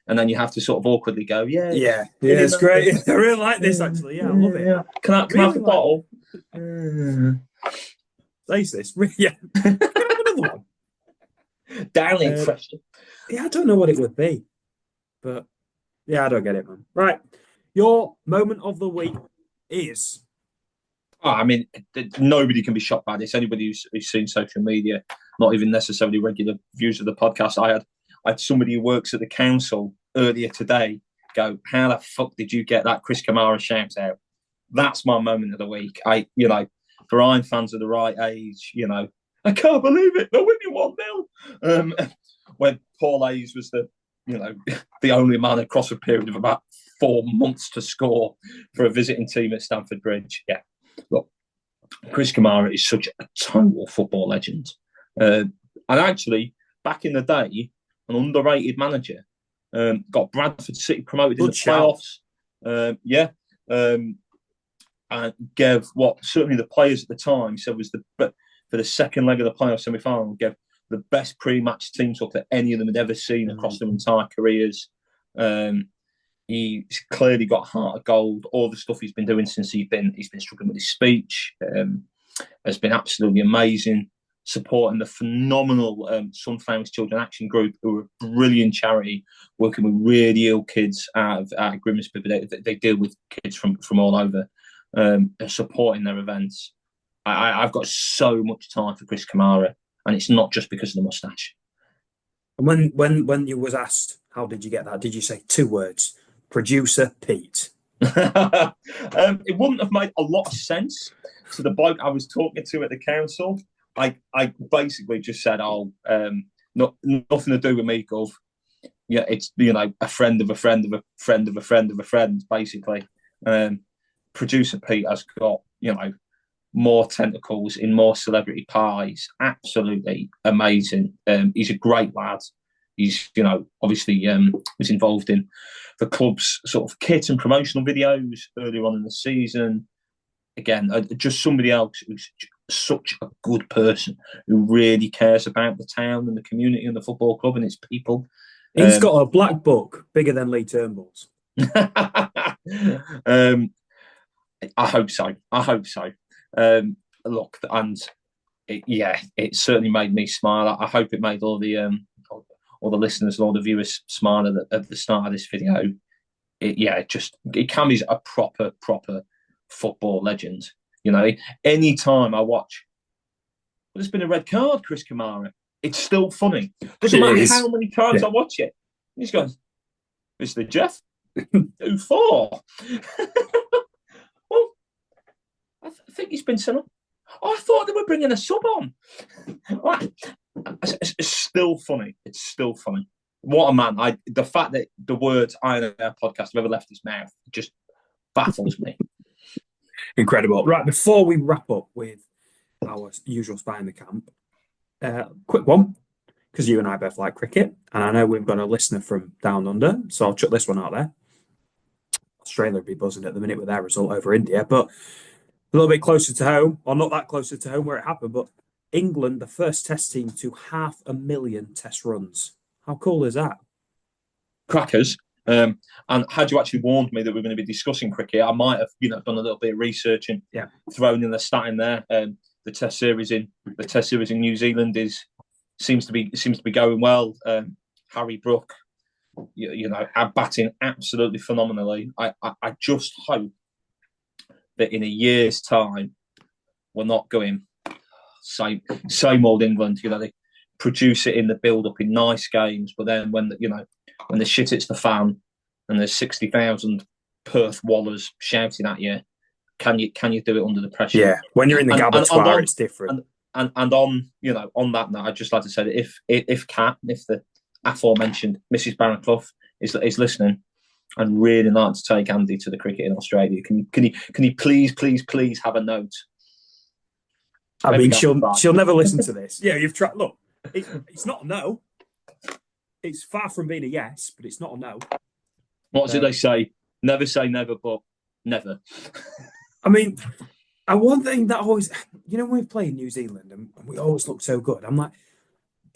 then you have to sort of awkwardly go, yeah, it's great. I really like this, actually. Yeah, I love it. Yeah. Can I have the bottle? Taste this. Yeah. Can I have another one? Darling question. Yeah, I don't know what it would be, but yeah, I don't get it, man. Right, your moment of the week is. I mean, nobody can be shocked by this. Anybody who's seen social media, not even necessarily regular views of the podcast. I had somebody who works at the council earlier today go, "How the fuck did you get that Chris Kamara shout out?" That's my moment of the week. For Iron fans of the right age, I can't believe it. They're winning 1-0. When Paul Hayes was the only man across a period of about 4 months to score for a visiting team at Stamford Bridge. Yeah, look, Chris Kamara is such a total football legend. And actually, back in the day, an underrated manager got Bradford City promoted in the playoffs. And gave what certainly the players at the time said was for the second leg of the playoff semi-final, gave the best pre-match team talk that any of them had ever seen across their entire careers. He's clearly got a heart of gold. All the stuff he's been doing since he's been struggling with his speech has been absolutely amazing. Supporting the phenomenal Sunflowers Children Action Group, who are a brilliant charity working with really ill kids out of Grimsby. They deal with kids from all over, supporting their events. I've got so much time for Chris Kamara, and it's not just because of the moustache. And when you was asked, how did you get that? Did you say 2 words? Producer Pete. It wouldn't have made a lot of sense to the bloke I was talking to at the council. I basically just said, nothing to do with me, Gov. Yeah, it's a friend of a friend of a friend of a friend of a friend, basically. Producer Pete has got more tentacles in more celebrity pies. Absolutely amazing. He's a great lad. He's, obviously was involved in the club's sort of kit and promotional videos earlier on in the season. Again, just somebody else who's such a good person who really cares about the town and the community and the football club and its people. He's got a black book bigger than Lee Turnbull's. I hope so. Look, and it certainly made me smile. I hope it made all the listeners and all the viewers smile at the start of this video. Cammy's a proper football legend. Any time I watch, there's been a red card, Chris Kamara, it's still funny. Doesn't matter how many times I watch it. He just goes, Mr. Jeff, who for? Well, I think he's been sent up. I thought they were bringing a sub on. It's still funny. It's still funny. What a man. The fact that the words Iron Air podcast have ever left his mouth just baffles me. Incredible. Right, before we wrap up with our usual spy in the camp, quick one, because you and I both like cricket, and I know we've got a listener from down under, so I'll chuck this one out there. Australia would be buzzing at the minute with their result over India, but a little bit closer to home, or not that closer to home where it happened, but England, the first test team to 500,000 test runs. How cool is that? Crackers. And had you actually warned me that we were going to be discussing cricket, I might have, done a little bit of research and thrown in the stat in there. The test series in New Zealand seems to be going well. Harry Brook, batting absolutely phenomenally. I just hope that in a year's time we're not going same old England. They produce it in the build up in nice games, but then when the shit hits the fan and there's 60,000 Perth Wallers shouting at you, can you do it under the pressure? Yeah, when you're in the Gabatoir, it's different. And on that note, I'd just like to say that if the aforementioned Mrs. Barraclough is listening, I'd really like to take Andy to the cricket in Australia. Can you please have a note? I mean, she'll never listen to this. Yeah, you've tried. Look, it's not a no. It's far from being a yes, but it's not a no. What did they say? Never say never, but never. I mean, and one thing that always, when we play in New Zealand and we always look so good, I'm like,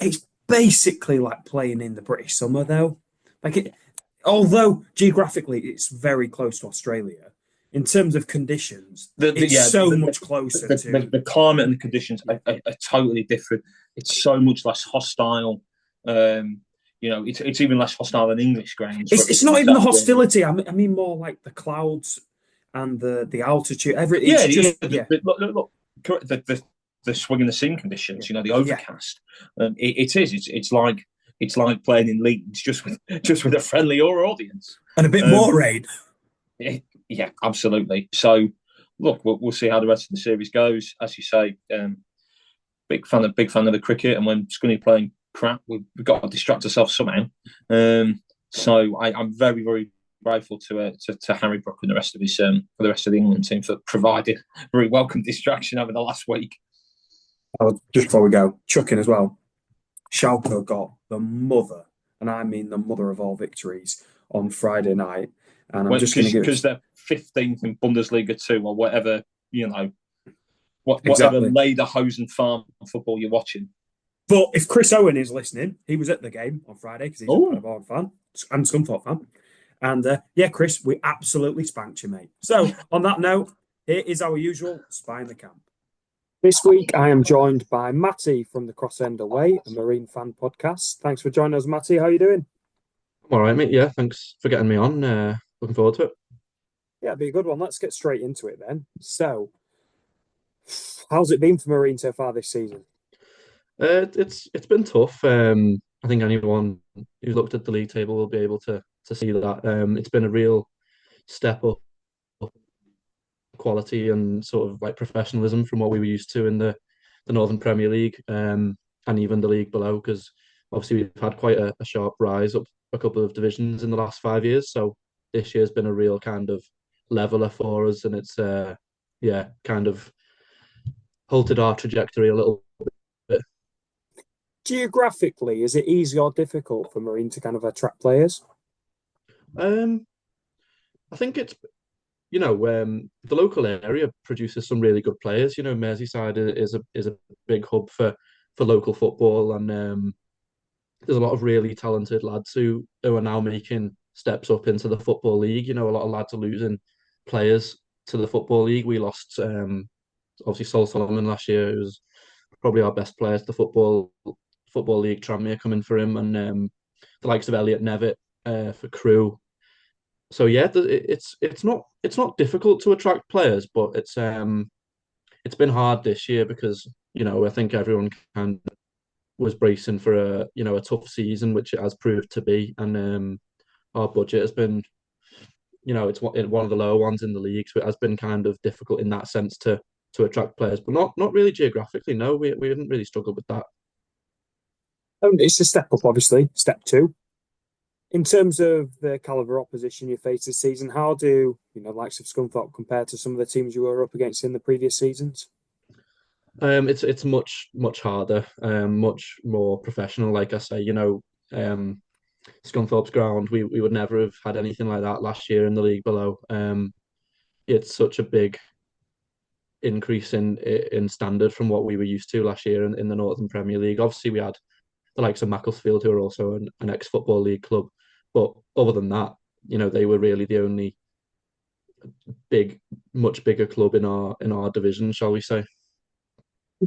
it's basically like playing in the British summer, though. Although geographically it's very close to Australia, in terms of conditions, it's much closer to... The climate and the conditions are totally different. It's so much less hostile. It's even less hostile than English grounds. It's not even the hostility. I mean more like the clouds and the altitude. Look, the swing and the seam conditions. The overcast. It's like playing in Leeds, just with a friendlier audience and a bit more rain. Yeah, absolutely. So, look, we'll see how the rest of the series goes. As you say, big fan of the cricket, and when Scunny playing crap, we've got to distract ourselves somehow. So I'm very, very grateful to Harry Brook and the rest of the England team for providing a very welcome distraction over the last week. Just before we go, chucking as well. Schalke got the mother, and I mean the mother of all victories on Friday night. And I'm just going to give because they're 15th in Bundesliga 2 or whatever, whatever Lederhosen farm football you're watching. But if Chris Owen is listening, he was at the game on Friday because he's a Barra fan and Scunthorpe fan. And yeah, Chris, we absolutely spanked you, mate. So on that note, here is our usual Spy in the Camp. This week, I am joined by Matty from the Cross End Away, a Marine fan podcast. Thanks for joining us, Matty. How are you doing? I'm all right, mate. Yeah, thanks for getting me on. Looking forward to it. Yeah, it'd be a good one. Let's get straight into it then. So, how's it been for Marine so far this season? It's been tough. I think anyone who's looked at the league table will be able to see that. It's been a real step up quality and sort of like professionalism from what we were used to in the Northern Premier League, and even the league below. Because obviously we've had quite a sharp rise up a couple of divisions in the last 5 years. So this year's been a real kind of leveler for us, and it's yeah, kind of halted our trajectory a little bit. Geographically, is it easy or difficult for Marine to kind of attract players? I think it's the local area produces some really good players. Merseyside is a big hub for local football, and there's a lot of really talented lads who are now making steps up into the football league. A lot of lads are losing players to the football league. We lost obviously Sol Solomon last year, who was probably our best player to the football league. Tranmere coming for him, and the likes of Elliot Nevitt for Crewe. So yeah, it's not difficult to attract players, but it's been hard this year because I think everyone kind of was bracing for a tough season, which it has proved to be, and our budget has been it's one of the lower ones in the league, so it has been kind of difficult in that sense to attract players, but not really geographically. No, we haven't really struggled with that. It's a step up, obviously. Step two. In terms of the caliber opposition you face this season, how do likes of Scunthorpe compare to some of the teams you were up against in the previous seasons? It's much harder, much more professional. Like I say, Scunthorpe's ground, we would never have had anything like that last year in the league below. It's such a big increase in standard from what we were used to last year in the Northern Premier League. Obviously, we had the likes of Macclesfield, who are also an ex-Football League club. But other than that, they were really the only much bigger club in our division, shall we say.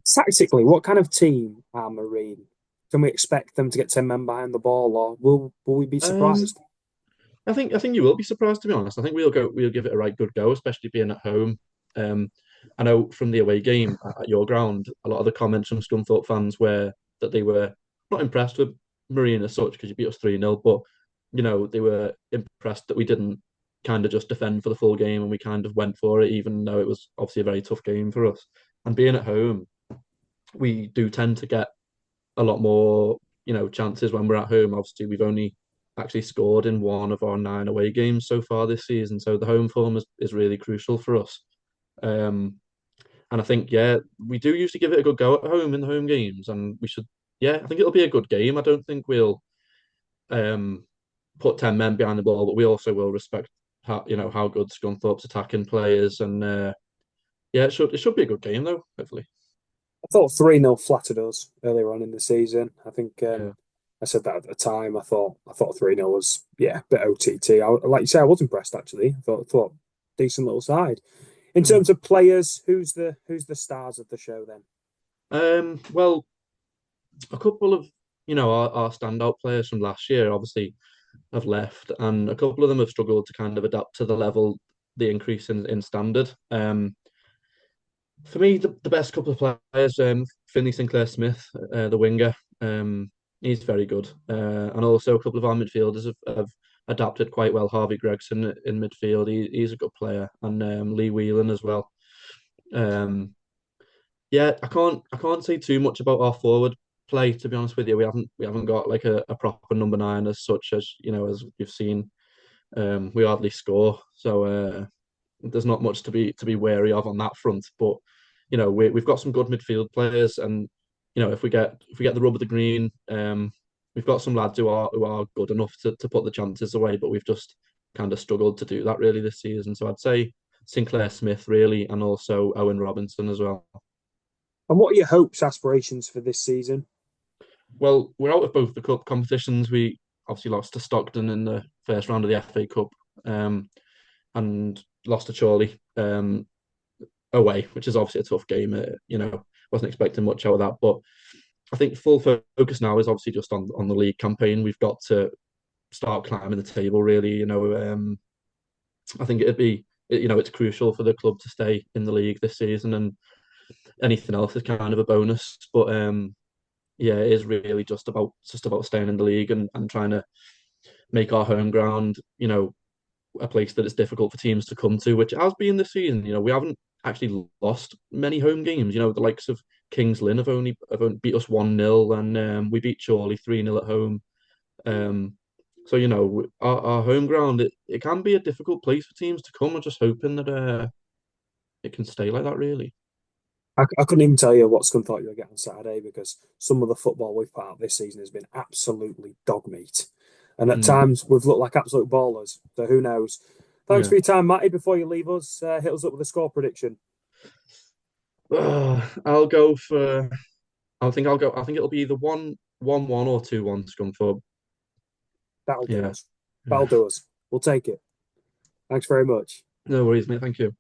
Tactically, what kind of team are Marine? Can we expect them to get 10 men behind the ball, or will we be surprised? I think you will be surprised, to be honest. I think we'll give it a right good go, especially being at home. I know from the away game at your ground, a lot of the comments from Scunthorpe fans were that they were not impressed with Marine as such because you beat us 3-0, but they were impressed that we didn't kind of just defend for the full game and we kind of went for it, even though it was obviously a very tough game for us. And being at home, we do tend to get a lot more, chances when we're at home. Obviously, we've only actually scored in one of our 9 away games so far this season, so the home form is really crucial for us. And I think, yeah, we do usually give it a good go at home in the home games, and we should, yeah, I think it'll be a good game. I don't think we'll put 10 men behind the ball, but we also will respect how good Scunthorpe's attacking players, and yeah, it should be a good game though, hopefully. I thought 3-0 flattered us earlier on in the season. I think Yeah. I said that at the time. I thought 3-0 was a bit OTT. Like you say, I was impressed actually. I thought decent little side. In terms of players, who's the stars of the show then? Well, a couple of our standout players from last year obviously have left, and a couple of them have struggled to kind of adapt to the increase in standard. For me, the best couple of players, Finley Sinclair-Smith, the winger, he's very good. And also a couple of our midfielders have adapted quite well. Harvey Gregson in midfield, he's a good player, and Lee Whelan as well. Yeah, I can't say too much about our forward play, to be honest with you. We haven't got like a proper number 9 as such, as as you've seen. We hardly score, so there's not much to be wary of on that front. But we've got some good midfield players, and if we get the rub of the green, we've got some lads who are good enough to put the chances away. But we've just kind of struggled to do that really this season. So I'd say Sinclair-Smith really, and also Owen Robinson as well. And what are your hopes, aspirations for this season? Well, we're out of both the cup competitions. We obviously lost to Stockton in the first round of the FA Cup, and lost to Chorley away, which is obviously a tough game. Wasn't expecting much out of that, but I think full focus now is obviously just on the league campaign. We've got to start climbing the table, really. I think it's crucial for the club to stay in the league this season, and anything else is kind of a bonus. But yeah, it is really just about staying in the league and trying to make our home ground, a place that it's difficult for teams to come to, which has been this season. We haven't actually lost many home games. The likes of Kings Lynn have only beat us 1-0, and we beat Chorley 3-0 at home. So our home ground, it can be a difficult place for teams to come. I'm just hoping that it can stay like that, really. I couldn't even tell you what Scunthorpe you'll get on Saturday, because some of the football we've put out this season has been absolutely dog meat. And at times we've looked like absolute ballers. So who knows? Thanks for your time, Matty. Before you leave us, hit us up with a score prediction. I'll go for. I think it'll be either 1-1 or 2-1 Scunthorpe. That'll do us. That'll do us. We'll take it. Thanks very much. No worries, mate. Thank you.